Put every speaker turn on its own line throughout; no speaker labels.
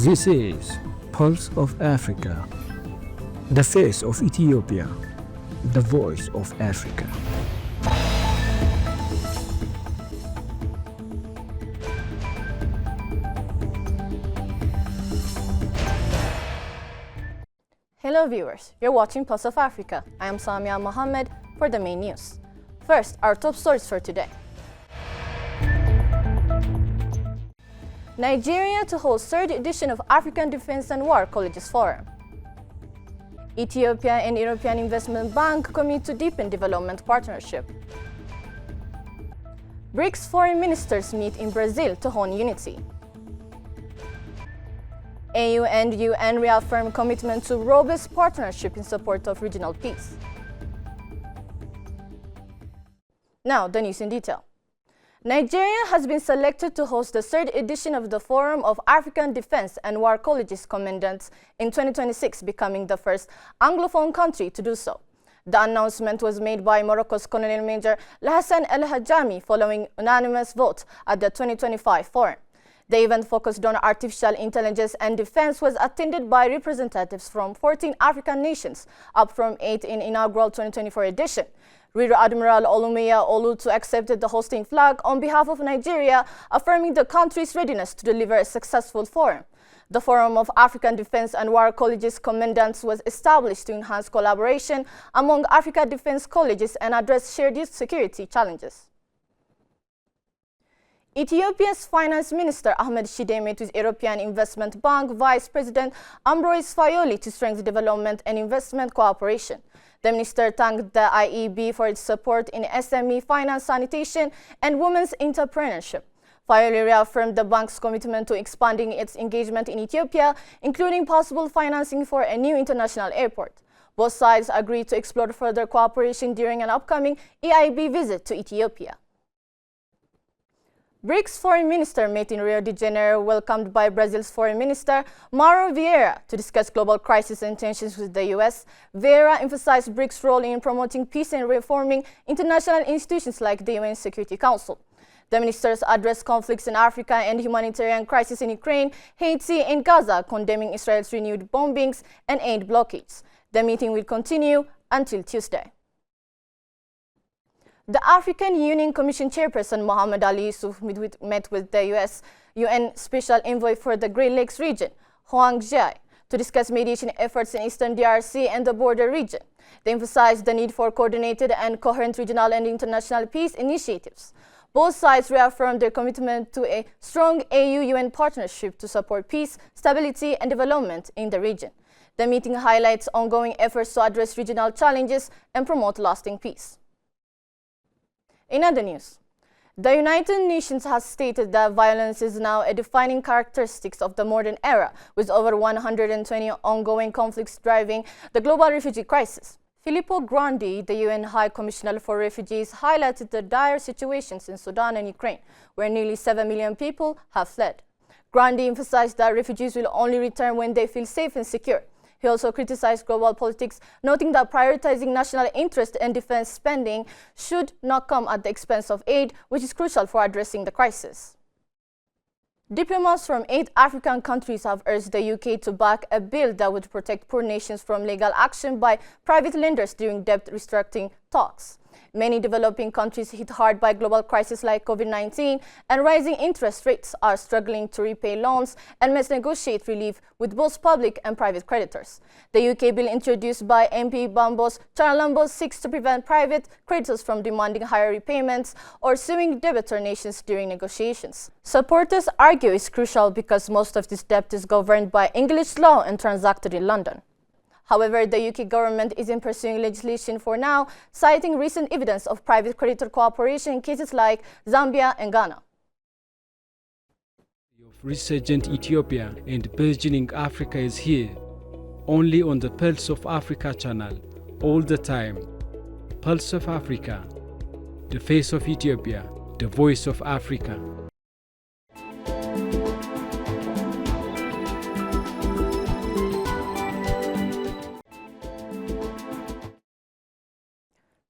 This is Pulse of Africa, the face of Ethiopia, the voice of Africa.
Hello viewers, you're watching Pulse of Africa. I am Samia Mohammed for the main news. First, our top stories for today. Nigeria to host third edition of African Defense and War Colleges Forum. Ethiopia and European Investment Bank commit to deepen development partnership. BRICS foreign ministers meet in Brazil to hone unity. AU and UN reaffirm commitment to robust partnership in support of regional peace. Now, the news in detail. Nigeria has been selected to host the third edition of the Forum of African Defense and War Colleges Commandants in 2026, becoming the first Anglophone country to do so. The announcement was made by Morocco's Colonel Major Hassan El-Hajami following unanimous vote at the 2025 forum. The event focused on artificial intelligence and defense was attended by representatives from 14 African nations, up from 8 in inaugural 2024 edition. Rear Admiral Olumiya Olutu accepted the hosting flag on behalf of Nigeria, affirming the country's readiness to deliver a successful forum. The Forum of African Defense and War Colleges Commandants was established to enhance collaboration among African defense colleges and address shared security challenges. Ethiopia's Finance Minister Ahmed Shide met with European Investment Bank Vice President Ambroise Fayoli to strengthen development and investment cooperation. The minister thanked the IEB for its support in SME finance, sanitation, and women's entrepreneurship. Fayoli reaffirmed the bank's commitment to expanding its engagement in Ethiopia, including possible financing for a new international airport. Both sides agreed to explore further cooperation during an upcoming EIB visit to Ethiopia. BRICS foreign minister met in Rio de Janeiro, welcomed by Brazil's foreign minister Mauro Vieira to discuss global crisis and tensions with the U.S. Vieira emphasized BRICS' role in promoting peace and reforming international institutions like the UN Security Council. The ministers addressed conflicts in Africa and humanitarian crisis in Ukraine, Haiti, and Gaza, condemning Israel's renewed bombings and aid blockades. The meeting will continue until Tuesday. The African Union Commission Chairperson Mohamed Ali Yusuf met with the UN Special Envoy for the Great Lakes region, Hoang Jai, to discuss mediation efforts in Eastern DRC and the border region. They emphasized the need for coordinated and coherent regional and international peace initiatives. Both sides reaffirmed their commitment to a strong AU-UN partnership to support peace, stability, and development in the region. The meeting highlights ongoing efforts to address regional challenges and promote lasting peace. In other news, the United Nations has stated that violence is now a defining characteristic of the modern era, with over 120 ongoing conflicts driving the global refugee crisis. Filippo Grandi, the UN High Commissioner for Refugees, highlighted the dire situations in Sudan and Ukraine, where nearly 7 million people have fled. Grandi emphasized that refugees will only return when they feel safe and secure. He also criticized global politics, noting that prioritizing national interest and defense spending should not come at the expense of aid, which is crucial for addressing the crisis. Diplomats from 8 African countries have urged the UK to back a bill that would protect poor nations from legal action by private lenders during debt restructuring talks. Many developing countries hit hard by global crises like COVID-19 and rising interest rates are struggling to repay loans and must negotiate relief with both public and private creditors. The UK bill introduced by MP Bambos Charalambos seeks to prevent private creditors from demanding higher repayments or suing debtor nations during negotiations. Supporters argue it's crucial because most of this debt is governed by English law and transacted in London. However, the UK government isn't pursuing legislation for now, citing recent evidence of private creditor cooperation in cases like Zambia and Ghana.
Of resurgent Ethiopia and burgeoning Africa is here, only on the Pulse of Africa channel, all the time. Pulse of Africa, the face of Ethiopia, the voice of Africa.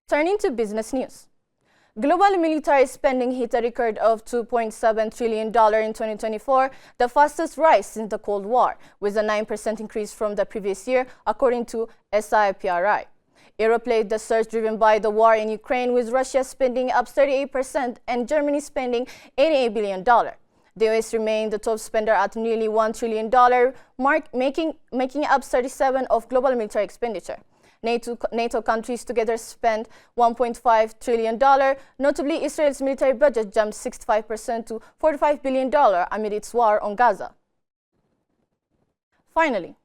Turning to business news. Global military spending hit a record of $2.7 trillion in 2024, the fastest rise since the Cold War, with a 9% increase from the previous year, according to SIPRI. Europe led the surge driven by the war in Ukraine, with Russia spending up 38% and Germany spending $88 billion. The US remained the top spender at nearly $1 trillion, making up 37% of global military expenditure. NATO countries together spent $1.5 trillion. Notably, Israel's military budget jumped 65% to $45 billion amid its war on Gaza. Finally,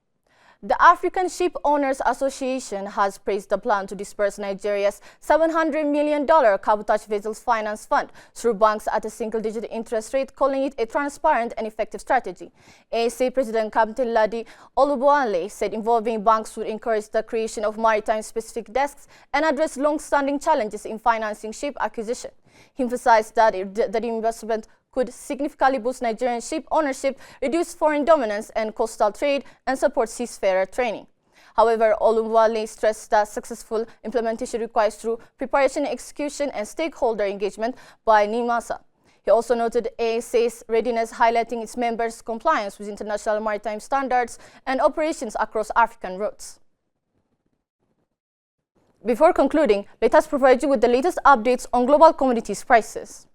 the African Ship Owners Association has praised the plan to disperse Nigeria's $700 million cabotage vessels finance fund through banks at a single-digit interest rate, calling it a transparent and effective strategy. ASA President Captain Ladi Oluboanle said involving banks would encourage the creation of maritime-specific desks and address long-standing challenges in financing ship acquisition. He emphasized that the investment could significantly boost Nigerian ship ownership, reduce foreign dominance and coastal trade, and support seafarer training. However, Oluwale stressed that successful implementation requires through preparation, execution, and stakeholder engagement by NIMASA. He also noted ASA's readiness, highlighting its members' compliance with international maritime standards and operations across African routes. Before concluding, let us provide you with the latest updates on global commodities prices.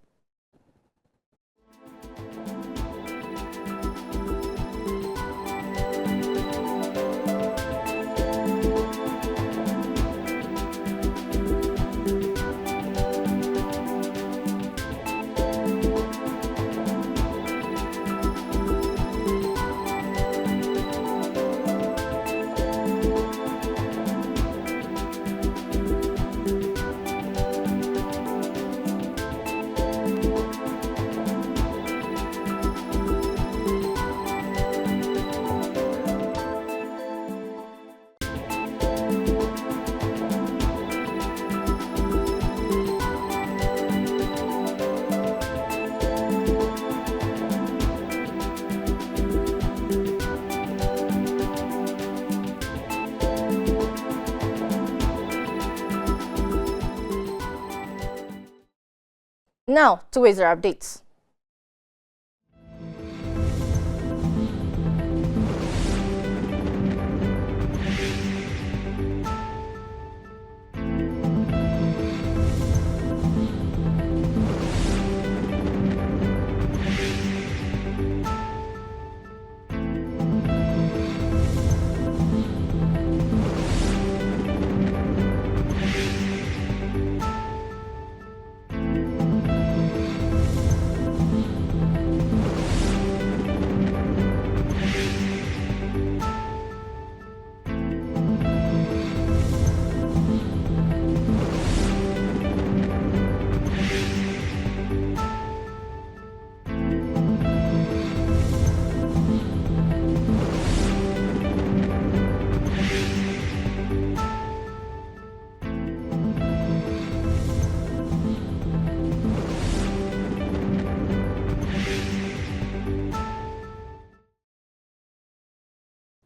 Now to weather updates.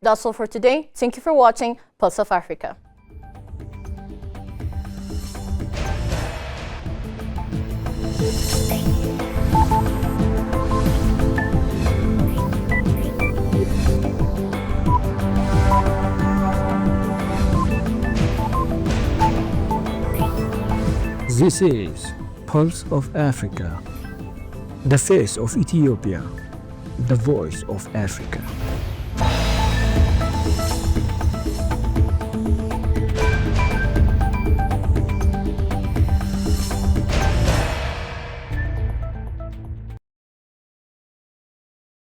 That's all for today. Thank you for watching Pulse of Africa.
This is Pulse of Africa, the face of Ethiopia, the voice of Africa.